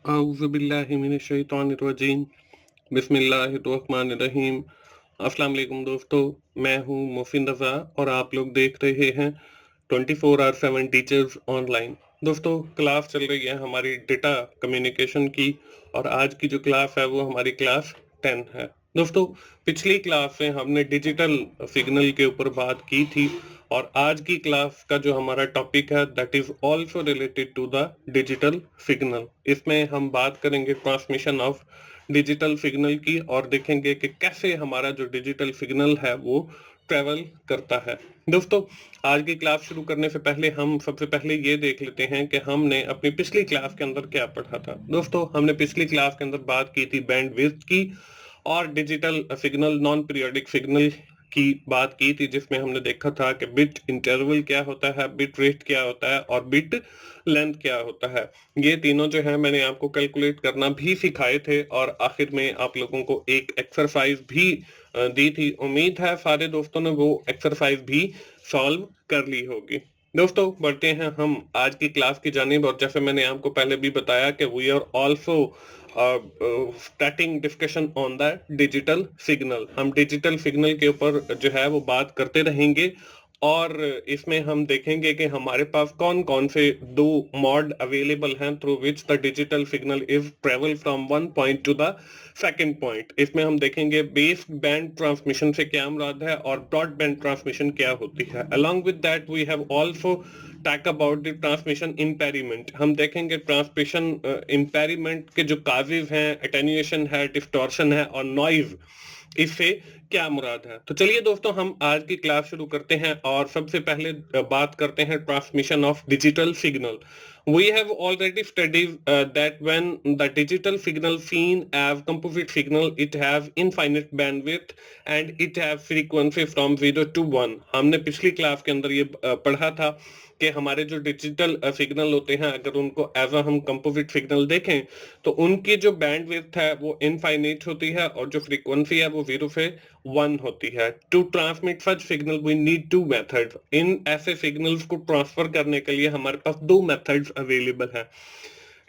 औज़ुबिल्लाहिमिनश्शैतानिर्रजीम बिस्मिल्लाहिर्रहमानिर्रहीम। अस्सलाम वालेकुम दोस्तों, मैं हूँ मोहसिन रज़ा और आप लोग देख रहे हैं 24/7 टीचर्स ऑनलाइन। दोस्तों, क्लास चल रही है हमारी डेटा कम्युनिकेशन की और आज की जो क्लास है वो हमारी क्लास 10 है। दोस्तों, पिछली क्लास में हमने डिजिटल सिग्नल के ऊपर बात की थी और आज की क्लास का जो हमारा टॉपिक है that is also related to the digital signal. इसमें हम बात करेंगे ट्रांसमिशन ऑफ डिजिटल सिग्नल की और देखेंगे कि कैसे हमारा जो डिजिटल सिग्नल है वो ट्रेवल करता है। दोस्तों, आज की क्लास शुरू करने से पहले हम सबसे पहले ये देख लेते हैं कि हमने अपनी पिछली क्लास के अंदर क्या पढ़ा था। दोस्तों, हमने पिछली क्लास के अंदर बात की थी बैंडविड्थ की और digital signal non periodic signal की बात की थी, जिसमें हमने देखा था कि बिट इंटरवल क्या होता है, बिट रेट क्या होता है और बिट लेंथ क्या होता है। ये तीनों जो है मैंने आपको कैलकुलेट करना भी सिखाए थे और आखिर में आप लोगों को एक एक्सरसाइज भी दी थी। उम्मीद है सारे दोस्तों ने वो एक्सरसाइज भी सॉल्व कर ली होगी। दोस्तों, बढ़ते हैं हम आज की क्लास की जानिब और जैसे मैंने आपको पहले भी बताया कि we are also starting discussion on the digital signal. हम डिजिटल सिग्नल के ऊपर जो है वो बात करते रहेंगे और इसमें हम देखेंगे कि हमारे पास कौन कौन से दो मोड अवेलेबल हैं through which the digital signal is travel from one point two the second point. इसमें हम देखेंगे बेस बैंड ट्रांसमिशन से क्या मुराद है और ब्रॉड बैंड ट्रांसमिशन क्या होती है। Along with that we have also talk about the transmission impairment. हम देखेंगे ट्रांसमिशन इम्पेयरमेंट के जो काजेज हैं, एटेन्यूएशन है, डिस्टॉर्शन है और नॉइज, इससे क्या मुराद है। तो चलिए दोस्तों, हम आज की क्लास शुरू करते हैं और सबसे पहले बात करते हैं transmission of digital signal. We have already studied that when the digital signal seen as composite signal, it has infinite bandwidth and it has frequency from 0 to 1। हमने पिछली क्लास के अंदर ये पढ़ा था कि हमारे जो डिजिटल सिग्नल होते हैं, अगर उनको एज हम कंपोजिट सिग्नल देखें तो उनकी जो बैंडविड्थ है वो इनफाइनाइट होती है और जो फ्रीक्वेंसी है वो 0 से 1 होती है। To transmit such signal we need two methods. इन ऐसे सिग्नल्स को ट्रांसफर करने के लिए हमारे पास दो मेथड्स अवेलेबल हैं।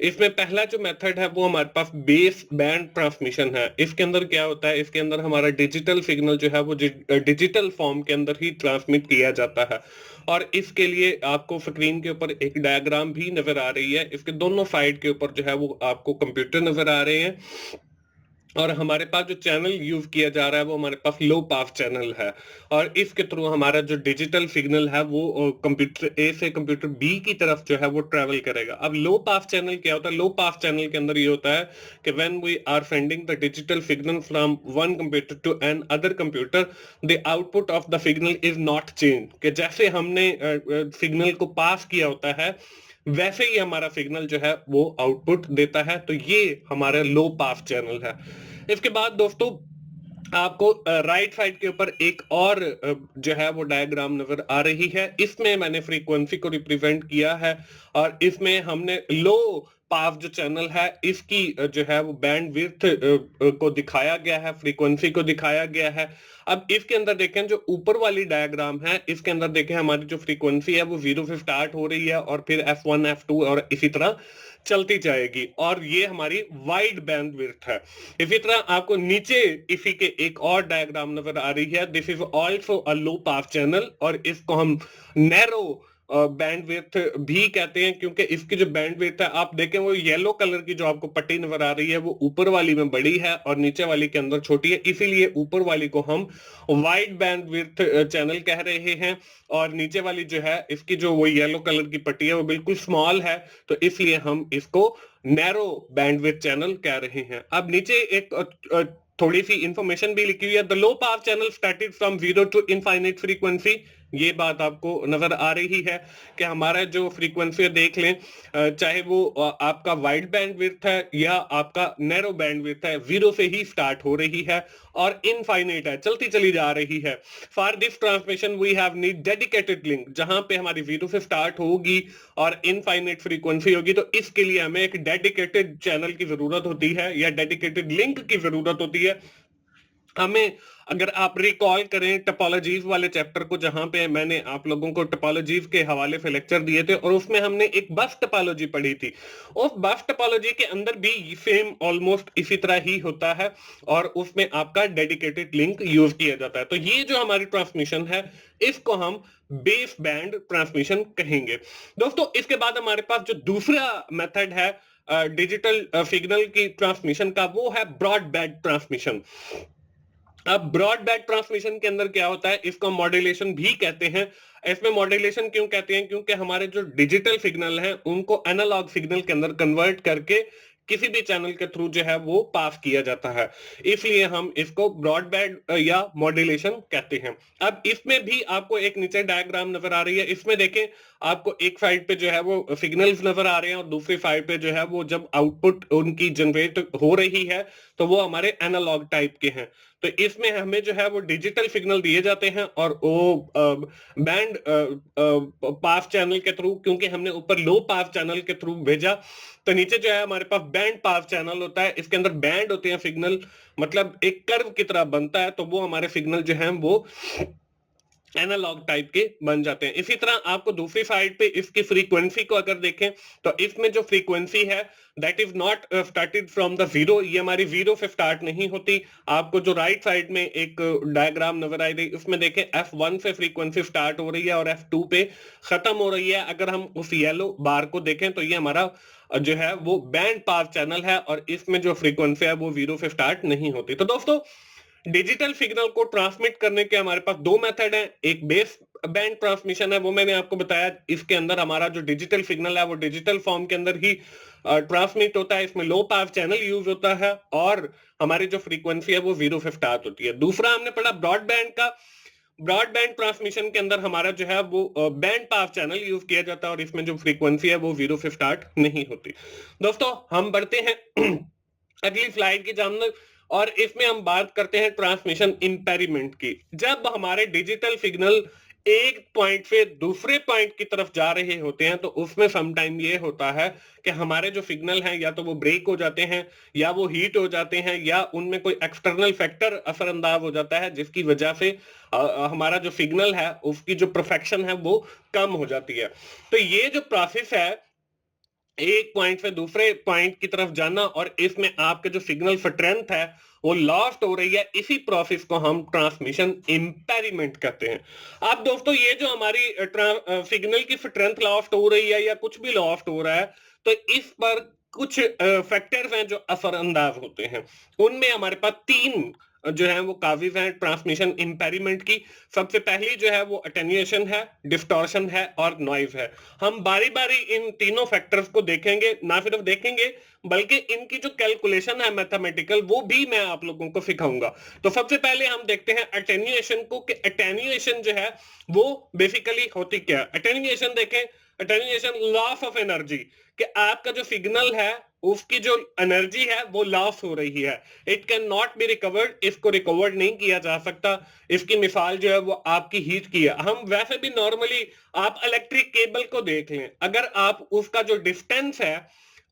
इसमें पहला जो मेथड है वो हमारे पास बेस बैंड ट्रांसमिशन है। इसके अंदर क्या होता है, इसके अंदर हमारा डिजिटल सिग्नल जो है वो डिजिटल फॉर्म के अंदर ही ट्रांसमिट किया जाता है और इसके लिए आपको स्क्रीन के ऊपर एक डायग्राम भी नजर आ रही है। इसके दोनों साइड के ऊपर जो है वो आपको कंप्यूटर नजर आ रहे हैं और हमारे पास जो चैनल यूज किया जा रहा है वो हमारे पास लो पास चैनल है और इसके थ्रू हमारा जो डिजिटल सिग्नल है वो कंप्यूटर ए से कंप्यूटर बी की तरफ जो है वो ट्रेवल करेगा। अब लो पास चैनल क्या होता है? लो पास चैनल के अंदर ये होता है कि when we are sending the digital signal from one computer to an other computer, the output of the signal is not change. कि जैसे हमने सिग्नल को पास किया होता है वैसे ही हमारा सिग्नल जो है वो आउटपुट देता है। तो ये हमारा लो पास चैनल है। इसके बाद दोस्तों, आपको राइट साइड के ऊपर एक और जो है वो डायग्राम नजर आ रही है। इसमें मैंने फ्रीक्वेंसी को रिप्रेजेंट किया है और इसमें हमने लो पास जो चैनल है इसकी जो है वो बैंड विड्थ को दिखाया गया है, फ्रीक्वेंसी को दिखाया गया है। अब इसके अंदर देखें, जो ऊपर वाली डायग्राम है इसके अंदर देखें हमारी जो फ्रीक्वेंसी है वो 0 से स्टार्ट हो रही है और फिर F1 F2 और इसी तरह चलती जाएगी और ये हमारी वाइड बैंडविड्थ है। इसी तरह आपको नीचे इसी के एक और डायग्राम नजर आ रही है। This is also a low pass channel और इसको हम नैरो बैंडविड्थ भी कहते हैं क्योंकि इसकी जो बैंडविड्थ है आप देखें वो येलो कलर की जो आपको पट्टी नजर आ रही है वो ऊपर वाली में बड़ी है और नीचे वाली के अंदर छोटी है, इसीलिए ऊपर वाली को हम वाइड बैंडविड्थ चैनल कह रहे हैं और नीचे वाली जो है इसकी जो वो येलो कलर की पट्टी है वो बिल्कुल स्मॉल है, तो इसलिए हम इसको नैरो बैंडविड्थ चैनल कह रहे हैं। अब नीचे एक थोड़ी सी इंफॉर्मेशन भी लिखी हुई है। The low pass channel started from 0 to infinite frequency. ये बात आपको नजर आ रही है कि हमारा जो फ्रीक्वेंसी देख लें, चाहे वो आपका वाइड बैंडविड्थ है या आपका नैरो बैंडविड्थ है, 0 से ही स्टार्ट हो रही है और इनफाइनाइट है, चलती चली जा रही है। For this transmission we have need dedicated link. जहां पे हमारी 0 से स्टार्ट होगी और इनफाइनाइट फ्रीक्वेंसी होगी तो इसके लिए हमें एक डेडिकेटेड चैनल की जरूरत होती है या डेडिकेटेड लिंक की जरूरत होती है हमें, अगर आप रिकॉल करें टोपोलॉजीज वाले चैप्टर को, जहां पे मैंने आप लोगों को टोपोलॉजीज के हवाले से लेक्चर दिए थे और उसमें हमने एक बस टोपोलॉजी पढ़ी थी। उस बस टोपोलॉजी के अंदर भी सेम ऑलमोस्ट इसी तरह ही होता है और उसमें आपका डेडिकेटेड लिंक यूज किया जाता है। तो ये जो हमारी ट्रांसमिशन है, इसको हम बेस बैंड ट्रांसमिशन कहेंगे। दोस्तों, इसके बाद हमारे पास जो दूसरा मेथड है डिजिटल सिग्नल की ट्रांसमिशन का, वो है ब्रॉडबैंड ट्रांसमिशन। अब ब्रॉडबैंड ट्रांसमिशन के अंदर क्या होता है, इसको मॉड्यूलेशन भी कहते हैं। इसमें मॉड्यूलेशन क्यों कहते हैं? क्योंकि हमारे जो डिजिटल सिग्नल हैं उनको एनालॉग सिग्नल के अंदर कन्वर्ट करके किसी भी चैनल के थ्रू जो है वो पास किया जाता है, इसलिए हम इसको ब्रॉडबैंड या मॉड्यूलेशन कहते हैं। अब इसमें भी आपको एक नीचे डायग्राम नजर आ रही है। इसमें देखें, आपको एक साइड पे जो है वो सिग्नल्स नजर आ रहे हैं और दूसरी साइड पे जो है वो जब आउटपुट उनकी जनरेट हो रही है तो वो हमारे एनालॉग टाइप के हैं। तो इसमें हमें जो है वो डिजिटल सिग्नल दिए जाते हैं और वो बैंड पास चैनल के थ्रू, क्योंकि हमने ऊपर लो पास चैनल के थ्रू भेजा, तो नीचे जो है हमारे पास बैंड पास चैनल होता है। इसके अंदर बैंड होते हैं सिग्नल, मतलब एक कर्व की तरह बनता है, तो वो हमारे सिग्नल जो है वो एनालॉग टाइप के बन जाते हैं। इसी तरह आपको दूसरी साइड पे इसकी फ्रीक्वेंसी को अगर देखें, तो इसमें जो फ्रीक्वेंसी है that is not started from the zero, ये हमारी जीरो से स्टार्ट नहीं होती। आपको जो राइट साइड में एक डायग्राम नजर आई, उसमें देखें F1 से फ्रीक्वेंसी स्टार्ट हो रही है और F2 पे खत्म हो रही है। अगर हम उस येलो बार को देखें तो ये हमारा जो है वो बैंड पास चैनल है और इसमें जो फ्रीक्वेंसी है वो जीरो से स्टार्ट नहीं होती। तो दोस्तों, डिजिटल सिग्नल को ट्रांसमिट करने के हमारे पास दो मेथड हैं। एक बेस बैंड ट्रांसमिशन है, वो मैंने आपको बताया। इसके अंदर हमारा जो डिजिटल सिग्नल है वो डिजिटल फॉर्म के अंदर ही ट्रांसमिट होता है। इसमें लो पास चैनल यूज होता है और हमारी जो फ्रीक्वेंसी है वो जीरो से स्टार्ट होती है। दूसरा हमने पढ़ा ब्रॉडबैंड का। ब्रॉडबैंड ट्रांसमिशन के अंदर हमारा जो है वो बैंड पास चैनल यूज किया जाता है और इसमें जो फ्रीक्वेंसी है वो जीरो से स्टार्ट नहीं होती। दोस्तों, हम बढ़ते हैं अगली स्लाइड की जानना, और इसमें हम बात करते हैं ट्रांसमिशन इंपेयरमेंट की। जब हमारे डिजिटल सिग्नल एक पॉइंट से दूसरे पॉइंट की तरफ जा रहे होते हैं तो उसमें समटाइम ये होता है कि हमारे जो सिग्नल हैं या तो वो ब्रेक हो जाते हैं या वो हीट हो जाते हैं या उनमें कोई एक्सटर्नल फैक्टर असरअंदाज हो जाता है, जिसकी वजह से हमारा जो सिग्नल है उसकी जो परफेक्शन है वो कम हो जाती है। तो ये जो प्रोसेस है एक पॉइंट से दूसरे पॉइंट की तरफ जाना और इसमें आपके जो सिग्नल स्ट्रेंथ है वो लॉस्ट हो रही है, इसी प्रोसेस को हम ट्रांसमिशन इंपेयरमेंट कहते हैं। अब दोस्तों, ये जो हमारी सिग्नल की स्ट्रेंथ लॉस्ट हो रही है या कुछ भी लॉस्ट हो रहा है, तो इस पर कुछ फैक्टर्स हैं जो असरअंदाज होते हैं। उनमें हमारे पास तीन जो है वो काबिज हैं ट्रांसमिशन इंपेयरमेंट की। सबसे पहली जो है वो अटेन्युएशन है, डिस्टॉर्शन है और नॉइज है। हम बारी बारी इन तीनों फैक्टर्स को देखेंगे, ना सिर्फ देखेंगे बल्कि इनकी जो कैलकुलेशन है मैथमेटिकल, वो भी मैं आप लोगों को सिखाऊंगा। तो सबसे पहले हम देखते हैं अटेन्युएशन को, कि अटेन्युएशन जो है वो बेसिकली होती क्या है। अटेन्युएशन देखें, अटेन्युएशन लॉस ऑफ एनर्जी, कि आपका जो सिग्नल है उसकी जो एनर्जी है वो लॉस हो रही है। It can not be recovered, इसको रिकवर्ड नहीं किया जा सकता। इसकी मिसाल जो है वो आपकी हीट की है। हम वैसे भी नॉर्मली आप इलेक्ट्रिक केबल को देख लें, अगर आप उसका जो डिस्टेंस है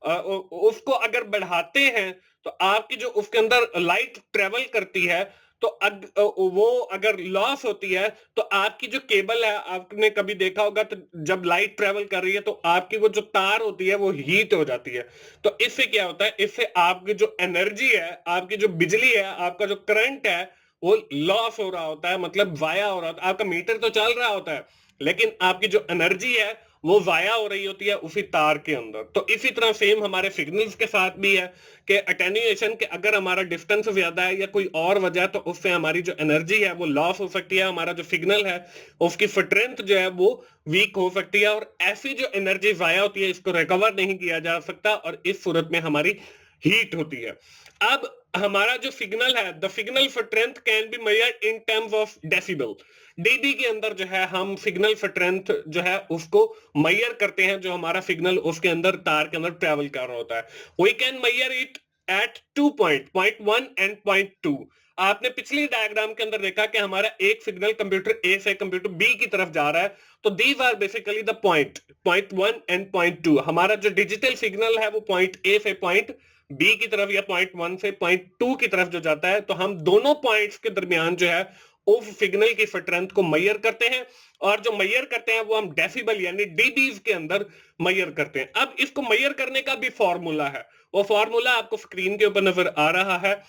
उसको अगर बढ़ाते हैं तो आपकी जो उसके अंदर लाइट ट्रेवल करती है, तो वो अगर लॉस होती है तो आपकी जो केबल है, आपने कभी देखा होगा तो जब लाइट ट्रेवल कर रही है तो आपकी वो जो तार होती है वो हीट हो जाती है। तो इससे क्या होता है, इससे आपकी जो एनर्जी है, आपकी जो बिजली है, आपका जो करंट है वो लॉस हो रहा होता है, मतलब वाया हो रहा होता है। आपका मीटर तो चल रहा होता है लेकिन आपकी जो एनर्जी है वो वाया हो रही होती है उसी तार के अंदर। तो इसी तरह सेम हमारे सिग्नल्स के साथ भी है कि अटेन्युएशन के अगर हमारा डिस्टेंस ज्यादा है या कोई और वजह, तो उससे हमारी जो एनर्जी है वो लॉस हो सकती है, हमारा जो सिग्नल है उसकी स्ट्रेंथ जो है वो वीक हो सकती है और ऐसी जो एनर्जी वाया होती है इसको रिकवर नहीं किया जा सकता और इस सूरत में हमारी हीट होती है। अब हमारा जो सिग्नल है, the signal strength can be measured in terms of decibel. DB के अंदर जो है हम सिग्नल स्ट्रेंथ जो है उसको मेजर करते हैं, जो हमारा सिग्नल उसके अंदर तार के अंदर ट्रेवल कर रहा होता है। We can measure it at 2 point, point 1 and point 2। आपने पिछली डायग्राम के अंदर देखा कि हमारा एक सिग्नल कंप्यूटर ए से कंप्यूटर बी की तरफ जा रहा है, तो these are basically the point, point 1 and point 2। हमारा जो डिजिटल सिग्नल है वो पॉइंट ए से पॉइंट बी की तरफ या पॉइंट 1 से पॉइंट 2 की तरफ जो जाता है, तो हम दोनों पॉइंट्स के दरमियान जो है उस सिग्नल की स्ट्रेंथ को मेजर करते हैं, और जो मेजर करते हैं वो हम डेसिबल यानी डीबीज के अंदर मेजर करते हैं। अब इसको मेजर करने का भी फॉर्मूला है, वो फॉर्मूला आपको स्क्रीन के ऊपर नजर आ रहा है।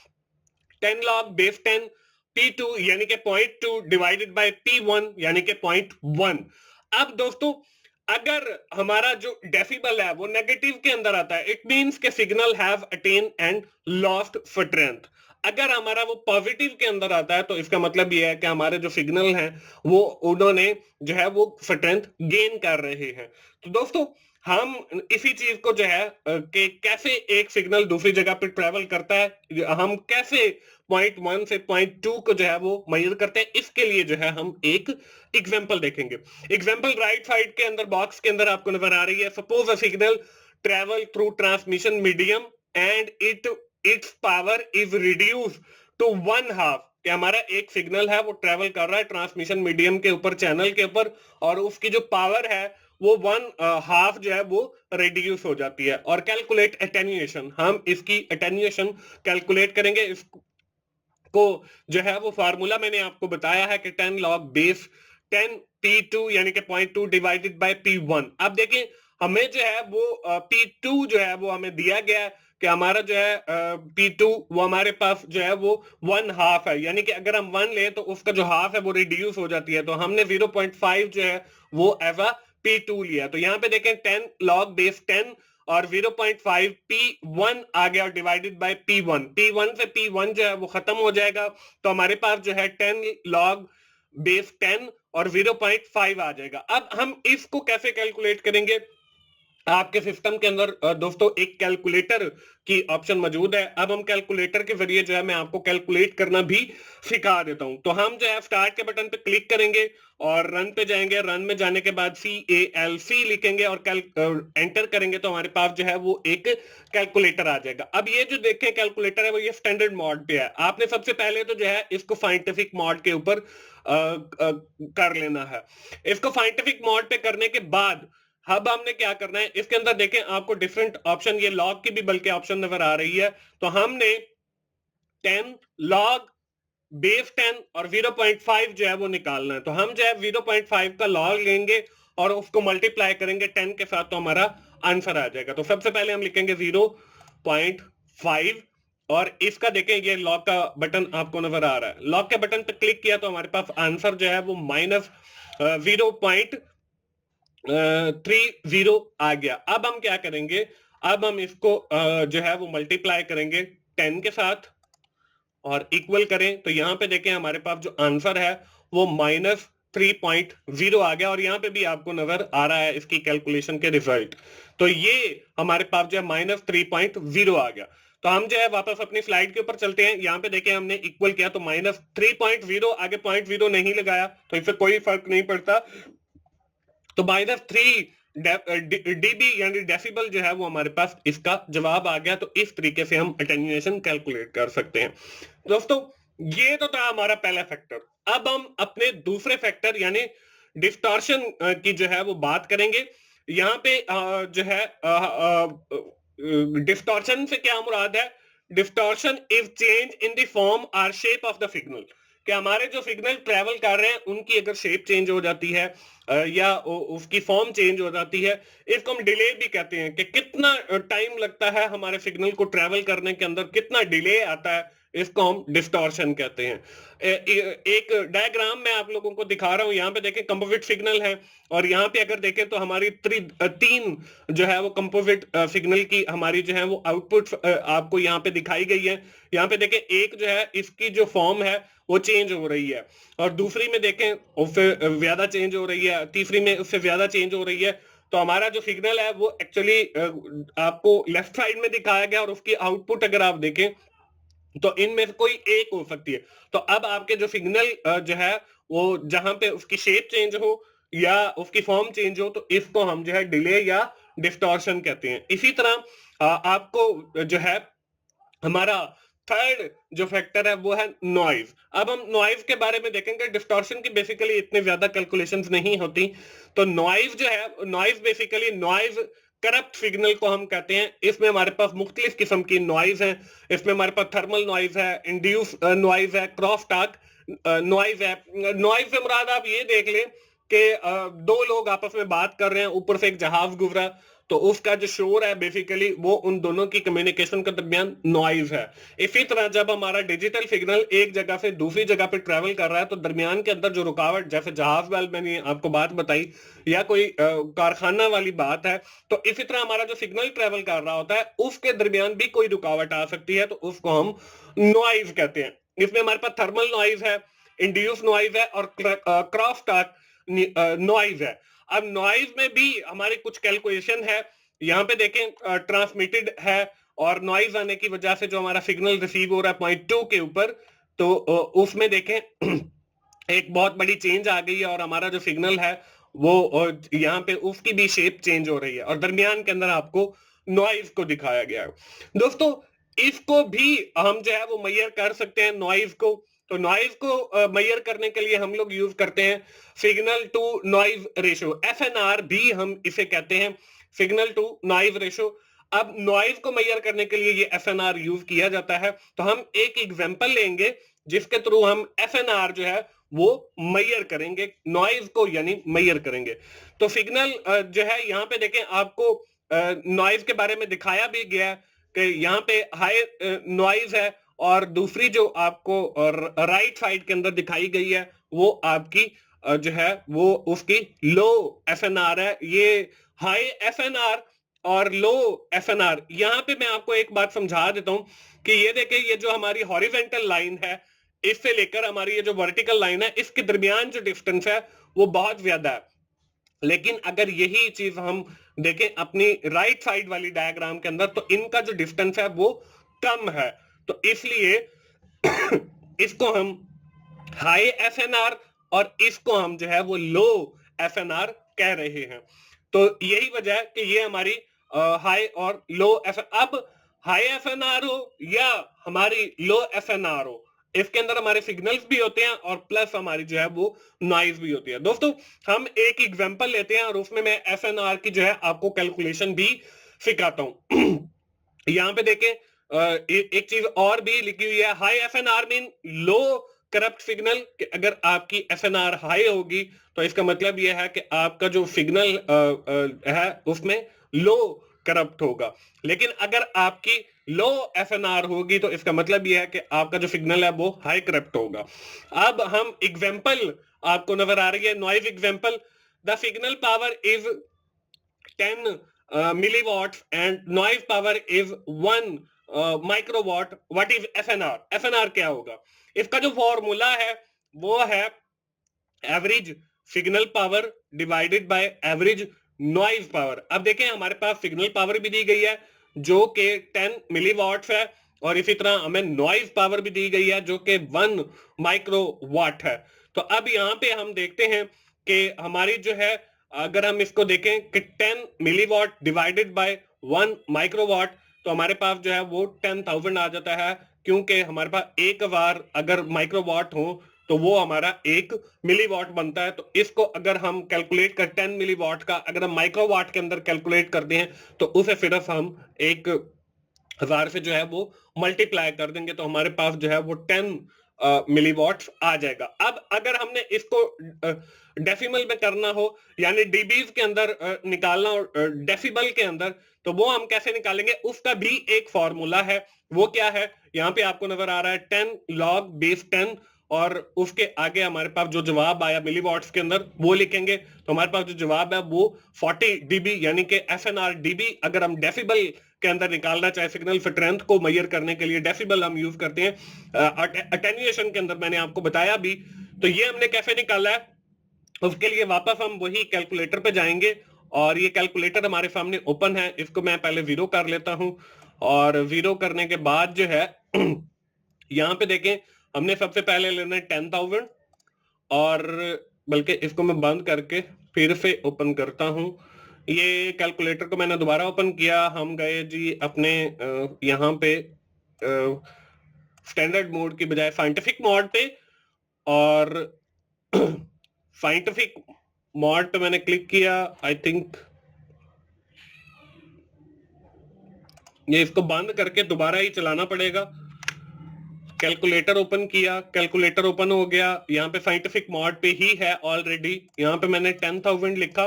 10 log base 10 P2 यानी कि 0.2 डिवाइडेड बाय P1 यानी कि 0.1। अब दोस्तों अगर हमारा जो डेसिबल है वो नेगेटिव के अंदर आता है, इट मींस के signal have attain and lost strength. अगर हमारा वो पॉजिटिव के अंदर आता है तो इसका मतलब ये है कि हमारे जो सिग्नल हैं वो उन्होंने जो है वो स्ट्रेंथ गेन कर रहे हैं। तो दोस्तों हम इसी चीज को जो है कि कैसे एक सिग्नल दूसरी जगह पे ट्रेवल करता है, हम कैसे पॉइंट 1 से पॉइंट 2 को जो है वो मेजर करते हैं, इसके लिए जो है हम एक एग्जांपल देखेंगे। एग्जांपल राइट साइड के अंदर बॉक्स के अंदर आपको नजर आ रही है। Suppose a signal travel through transmission medium and its power is reduce to 1/2। कि हमारा एक सिग्नल है वो ट्रेवल कर रहा है ट्रांसमिशन मीडियम के ऊपर, चैनल के ऊपर, और उसकी जो पावर है वो 1/2 जो है वो रिड्यूस हो जाती है। और कैलकुलेट एटेन्यूएशन, हम इसकी एटेन्यूएशन कैलकुलेट करेंगे। इसको जो है वो फार्मूला मैंने आपको बताया है कि 10 log बेस 10 P2 यानी कि 0.2 डिवाइडेड बाय P1। अब देखिए हमें जो है वो P2 जो है वो हमें दिया गया है कि हमारा जो है P2 वो हमारे पास जो है वो 1/2 है, यानी कि अगर हम 1 लें तो उसका जो हाफ है वो रिड्यूस हो जाती है। तो हमने 0.5 जो है वो एज अ P2 लिया। तो यहाँ पे देखें 10 log बेस 10 और 0.5 P1 आ गया और डिवाइडेड बाय P1। P1 से P1 जो है वो खत्म हो जाएगा, तो हमारे पास जो है 10 log बेस 10 और 0.5 आ जाएगा। अब हम इसको कैसे कैलकुलेट करेंगे? आपके सिस्टम के अंदर दोस्तों एक कैलकुलेटर की ऑप्शन मौजूद है। अब हम कैलकुलेटर के जरिए जो है मैं आपको कैलकुलेट करना भी सिखा देता हूं। तो हम जो है स्टार्ट के बटन पे क्लिक करेंगे और रन पे जाएंगे। रन में जाने के बाद CALC लिखेंगे और एंटर करेंगे तो हमारे पास जो है वो एक कैलकुलेटर आ जाएगा। अब ये जो देखें कैलकुलेटर है वो ये स्टैंडर्ड मोड पे है। आपने सबसे पहले तो जो है इसको साइंटिफिक मोड के ऊपर कर लेना है। इसको साइंटिफिक मोड पे करने के बाद अब हमने क्या करना है, इसके अंदर देखें आपको डिफरेंट ऑप्शन, ये लॉग की भी बल्कि ऑप्शन नजर आ रही है। तो हमने 10 लॉग बेस 10 और 0.5 जो है वो निकालना है। तो हम जो है 0.5 का लॉग लेंगे और उसको मल्टीप्लाई करेंगे 10 के साथ, तो हमारा आंसर आ जाएगा। तो सबसे पहले हम लिखेंगे 0.5 और इसका देखें ये लॉग का बटन आपको नजर आ रहा है। लॉग के बटन पर क्लिक किया तो हमारे पास आंसर जो है वो -0.30 आ गया। अब हम क्या करेंगे, अब हम इसको जो है वो मल्टीप्लाई करेंगे 10 के साथ और इक्वल करें। तो यहाँ पे देखें हमारे पास जो आंसर है वो -3.0 आ गया और यहाँ पे भी आपको नजर आ रहा है इसकी कैलकुलेशन के रिजल्ट। तो ये हमारे पास जो है -3.0 आ गया। तो हम जो है वापस अपनी स्लाइड के ऊपर चलते हैं। यहाँ पे देखें हमने इक्वल किया तो -3.0 आगे 0.0 नहीं लगाया तो इससे कोई फर्क नहीं पड़ता। तो -3 डीबी यानी डेसिबल जो है वो हमारे पास इसका जवाब आ गया। तो इस तरीके से हम अटेन्यूएशन कैलकुलेट कर सकते हैं। दोस्तों ये तो था हमारा पहला फैक्टर। अब हम अपने दूसरे फैक्टर यानी डिस्टॉर्शन की जो है वो बात करेंगे। यहाँ पे जो है डिस्टॉर्शन से क्या मुराद है? Distortion is change in the form और शेप ऑफ द सिग्नल। कि हमारे जो सिग्नल ट्रेवल कर रहे हैं उनकी अगर शेप चेंज हो जाती है या उसकी फॉर्म चेंज हो जाती है, इसको हम डिले भी कहते हैं। कि कितना टाइम लगता है हमारे सिग्नल को ट्रेवल करने के अंदर, कितना डिले आता है, इसको हम डिस्टॉर्शन कहते हैं। एक डायग्राम मैं आप लोगों को दिखा रहा हूं। यहाँ पे देखें कंपोजिट सिग्नल है और यहाँ पे अगर देखें तो हमारी तीन जो है वो कंपोजिट सिग्नल की हमारी जो है वो आउटपुट आपको यहाँ पे दिखाई गई है। यहाँ पे देखें एक जो है इसकी जो फॉर्म है वो चेंज हो रही है और दूसरी में देखें उससे ज्यादा चेंज हो रही है, तीसरी में उससे ज्यादा चेंज हो रही है। तो हमारा जो सिग्नल है वो एक्चुअली आपको लेफ्ट साइड में दिखाया गया और उसकी आउटपुट अगर आप देखें तो इनमें से कोई एक हो सकती है। तो अब आपके जो सिग्नल जो है वो जहां पे उसकी शेप चेंज हो या उसकी फॉर्म चेंज हो तो इसको हम जो है डिले या डिस्टॉर्शन कहते हैं। इसी तरह आपको जो है हमारा थर्ड जो फैक्टर है वो है नॉइज। अब हम नॉइज के बारे में देखेंगे। डिस्टॉर्शन की बेसिकली इतने ज्यादा कैलकुलेशंस नहीं होती। तो नॉइज जो है, noise basically noise corrupt signal को हम कहते हैं। इसमें हमारे पास मुख्तलिफ किस्म की नॉइज है। इसमें हमारे पास थर्मल नॉइज है, इंड्यूस नॉइज है, क्रॉस टॉक नॉइज है। नॉइज से मुराद आप ये देख लें कि दो लोग आपस में बात कर रहे हैं, ऊपर से एक जहाज गुजरा, तो उसका जो शोर है बेसिकली वो उन दोनों की कम्युनिकेशन के दरमियान नॉइज है। इसी तरह जब हमारा डिजिटल सिग्नल एक जगह से दूसरी जगह पे ट्रेवल कर रहा है तो दरमियान के अंदर जो रुकावट, जैसे जहाज वाल मैंने आपको बात बताई, या कोई कारखाना वाली बात है, तो इसी तरह हमारा जो सिग्नल ट्रेवल कर रहा होता है उसके दरमियान भी कोई रुकावट आ सकती है, तो उसको हम नॉइज कहते हैं। इसमें हमारे पास थर्मल नॉइज है, इंड्यूस नॉइज है और क्रॉस टॉक नॉइज है। अब नॉइज में भी हमारी कुछ कैलकुलेशन है। यहाँ पे देखें ट्रांसमिटेड है और नॉइज आने की वजह से जो हमारा सिग्नल रिसीव हो रहा है पॉइंट 2 के ऊपर, तो उसमें देखें एक बहुत बड़ी चेंज आ गई है और हमारा जो सिग्नल है वो यहाँ पे उसकी भी शेप चेंज हो रही है और दरमियान के अंदर आपको नॉइज को दिखाया गया है। दोस्तों इसको भी हम जो है वो मेजर कर सकते हैं नॉइज को। तो नॉइज को मेजर करने के लिए हम लोग यूज करते हैं सिग्नल टू नॉइज रेशियो, एफएनआर भी हम इसे कहते हैं, सिग्नल टू नॉइज रेशियो। अब नॉइज को मेजर करने के लिए ये एफएनआर यूज किया जाता है। तो हम एक एग्जांपल लेंगे जिसके थ्रू हम एफएनआर जो है वो मेजर करेंगे, नॉइज को यानी मेजर करेंगे। तो सिग्नल जो है यहाँ पे देखें आपको नॉइज के बारे में दिखाया भी गया है कि यहाँ पे हाई नॉइज है और दूसरी जो आपको राइट साइड के अंदर दिखाई गई है वो आपकी जो है वो उसकी लो एफएनआर है। ये हाई एफएनआर और लो एफएनआर, यहाँ पे मैं आपको एक बात समझा देता हूं कि ये देखें, ये जो हमारी हॉरिजेंटल लाइन है इससे लेकर हमारी ये जो वर्टिकल लाइन है इसके दरमियान जो डिस्टेंस है वो बहुत ज्यादा है। लेकिन अगर यही चीज हम देखें अपनी राइट साइड वाली डायग्राम के अंदर तो इनका जो डिस्टेंस है वो कम है। तो इसलिए इसको हम हाई एफएनआर और इसको हम जो है वो लो एफएनआर कह रहे हैं। तो यही वजह है कि ये हमारी हाई और लो एफ, अब हाई एफएनआर हो या हमारी लो एफएनआर हो, इसके अंदर हमारे सिग्नल्स भी होते हैं और प्लस हमारी जो है वो नॉइज भी होती है। दोस्तों हम एक एग्जांपल लेते हैं और उसमें मैं एफएनआर की जो है आपको कैलकुलेशन भी सिखाता हूं। यहाँ पे देखें एक चीज और भी लिखी हुई है, हाई एफएनआर मीन लो करप्ट सिग्नल। अगर आपकी एफएनआर हाई होगी तो इसका मतलब यह है कि आपका जो सिग्नल है उसमें लो करप्ट होगा। लेकिन अगर आपकी लो एफएनआर होगी तो इसका मतलब यह है कि आपका जो सिग्नल है वो हाई करप्ट होगा। अब हम एग्जांपल आपको नजर आ रही है, noise example, the signal power is 10 milliwatts and noise power is 1 microwatt. What is FNR? FNR क्या होगा? इसका जो फॉर्मूला है वो है average signal power divided by average noise power. अब देखें हमारे पास सिग्नल पावर भी दी गई है जो कि 10 मिलीवॉट्स है और इसी तरह हमें नॉइज पावर भी दी गई है जो कि 1 माइक्रोवाट है। तो अब यहाँ पे हम देखते हैं कि हमारी जो है, अगर हम इसको देखें कि 10 मिलीवॉट डिवाइडेड बाय 1 माइक्रोवाट, तो हमारे पास जो है वो 10,000 आ जाता है, क्योंकि हमारे पास 1000 अगर माइक्रोवाट हो तो वो हमारा 1 मिलीवॉट बनता है। तो इसको अगर हम कैलकुलेट कर 10 मिलीवॉट का अगर हम माइक्रोवाट के अंदर कैलकुलेट करते हैं तो उसे सिर्फ हम 1000 से जो है वो मल्टीप्लाई कर देंगे तो हमारे पास जो है वो 10 मिलीवॉट्स आ जाएगा। अब अगर हमने इसको डेसिमल में करना हो यानी डीबीज के अंदर निकालना हो डेसिबल के अंदर, तो वो हम कैसे निकालेंगे, उसका भी एक फॉर्मूला है। वो क्या है, यहाँ पे आपको नजर आ रहा है 10 log बेस 10 और उसके आगे हमारे पास जो जवाब आया मिलीवॉट्स के अंदर वो लिखेंगे। तो हमारे पास जो जवाब है वो 40 डीबी यानी कि एफएनआर डीबी। अगर हम डेसिबल के अंदर निकालना चाहे सिग्नल स्ट्रेंथ को मेजर करने के लिए डेसिबल हम यूज करते हैं अटेन्युएशन के अंदर, मैंने आपको बताया भी। तो ये हमने कैसे निकाला है, उसके लिए वापस हम वही कैलकुलेटर पे जाएंगे और ये कैलकुलेटर हमारे सामने ओपन है। इसको मैं पहले जीरो कर लेता हूं और जीरो करने के बाद जो है यहाँ पे देखें हमने सबसे पहले लेना है 10,000 और बल्कि इसको मैं बंद करके फिर से ओपन करता हूं। ये कैलकुलेटर को मैंने दोबारा ओपन किया, हम गए जी अपने यहाँ पे स्टैंडर्ड मोड की बजाय साइंटिफिक मोड पे और साइंटिफिक मोड पे मैंने क्लिक किया। आई थिंक ये इसको बंद करके दोबारा ही चलाना पड़ेगा। कैलकुलेटर ओपन किया, कैलकुलेटर ओपन हो गया, यहाँ पे साइंटिफिक मोड पे ही है ऑलरेडी। यहाँ पे मैंने 10,000 लिखा।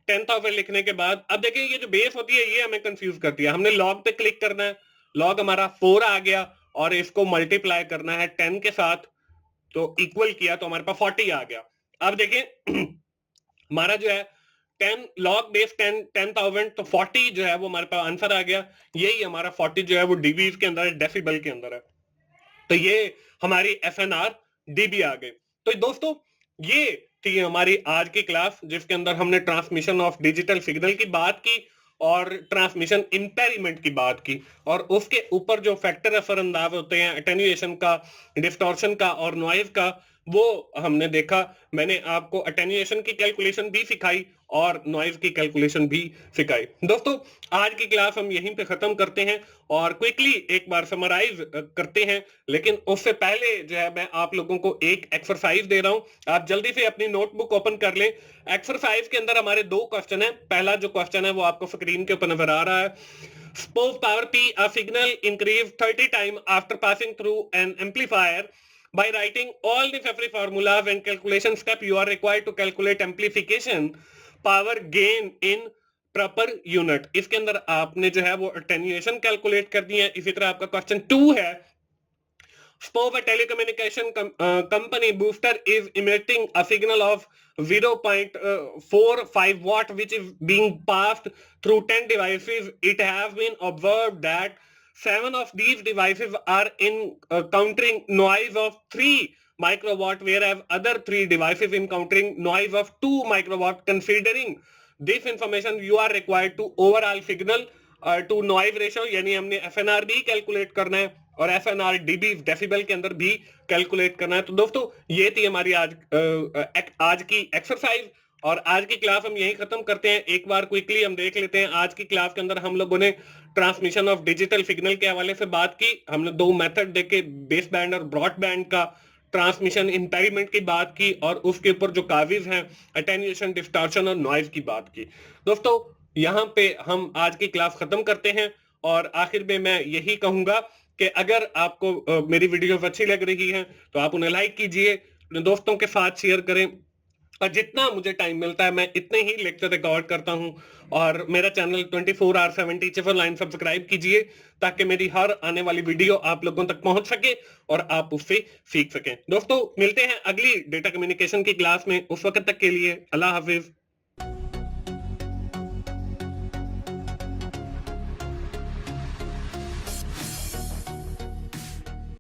10,000 लिखने के बाद अब देखिए ये जो बेस होती है ये हमें कंफ्यूज करती है। हमने लॉग पे क्लिक करना है, लॉग हमारा 4 आ गया और इसको मल्टीप्लाई करना है 10 के साथ, तो इक्वल किया तो हमारे पास 40 आ गया। अब देखिए हमारा जो है 10 लॉग बेस 10,000 तो 40 जो है वो हमारे पास आंसर आ गया। यही हमारा 40 जो है वो डीबी के अंदर है, डेसिबल के अंदर है। तो ये हमारी एफएनआर डीबी आ गई। तो दोस्तों ये थी हमारी आज की क्लास, जिसके अंदर हमने ट्रांसमिशन ऑफ डिजिटल सिग्नल की बात की और ट्रांसमिशन इंपेयरमेंट की बात की, और उसके ऊपर जो फैक्टर असरअंदाज होते हैं अटेन्युएशन का, डिस्टॉर्शन का और नॉइज का, वो हमने देखा। मैंने आपको अटेन्युएशन की कैलकुलेशन भी सिखाई और नॉइज की कैलकुलेशन भी सिखाई। दोस्तों आज की क्लास हम यहीं पे खत्म करते हैं और क्विकली एक बार समराइज करते हैं, लेकिन उससे पहले जो है मैं आप लोगों को एक एक्सरसाइज दे रहा हूं। आप जल्दी से अपनी नोटबुक ओपन कर लें। एक्सरसाइज के अंदर हमारे 2 क्वेश्चन है। पहला जो क्वेश्चन है वो आपको स्क्रीन के ऊपर नजर आ रहा है। Suppose power P a signal increase 30 times after passing through an amplifier. By writing all the necessary formulas and calculation step, you are required to calculate amplification power gain in proper unit. इसके अंदर आपने जो है वो attenuation calculate कर दी है। इसी तरह आपका क्वेश्चन 2 है, Suppose a telecommunication company booster is emitting a signal of 0.45 watt which is being passed through 10 devices. It has been observed that 7 of these devices are encountering noise of 3 microwatt, whereas other 3 devices encountering noise of 2 microwatt. Considering this information, you are required to overall signal to noise ratio, यानी हमने एफएनआर भी calculate करना है और एफएनआर dB decibel के अंदर भी calculate करना है। तो दोस्तों ये थी हमारी आज की एक्सरसाइज और आज की क्लास हम यहीं खत्म करते हैं। एक बार क्विकली हम देख लेते हैं। आज की क्लास के अंदर हम लोगों ने ट्रांसमिशन ऑफ डिजिटल सिग्नल के हवाले से बात की। हमने 2 मेथड देखे, बेस बैंड और ब्रॉडबैंड का, ट्रांसमिशन इंपेयरमेंट की बात की और उसके ऊपर जो काजेज हैं अटेन्युएशन, डिस्टॉर्शन और नॉइज की बात की। दोस्तों यहाँ पे हम आज की क्लास खत्म करते हैं और आखिर में मैं यही कहूंगा कि अगर आपको मेरी वीडियो अच्छी लग रही है तो आप उन्हें लाइक कीजिए, अपने दोस्तों के साथ शेयर करें, और जितना मुझे टाइम मिलता है मैं इतने ही लेक्चर रिकॉर्ड करता हूं। और मेरा चैनल 24/7 टीचर लाइन सब्सक्राइब कीजिए ताकि मेरी हर आने वाली वीडियो आप लोगों तक पहुंच सके और आप उससे सीख सकें। दोस्तों मिलते हैं अगली डेटा कम्युनिकेशन की क्लास में। उस वक्त तक के लिए अल्लाह हाफिज।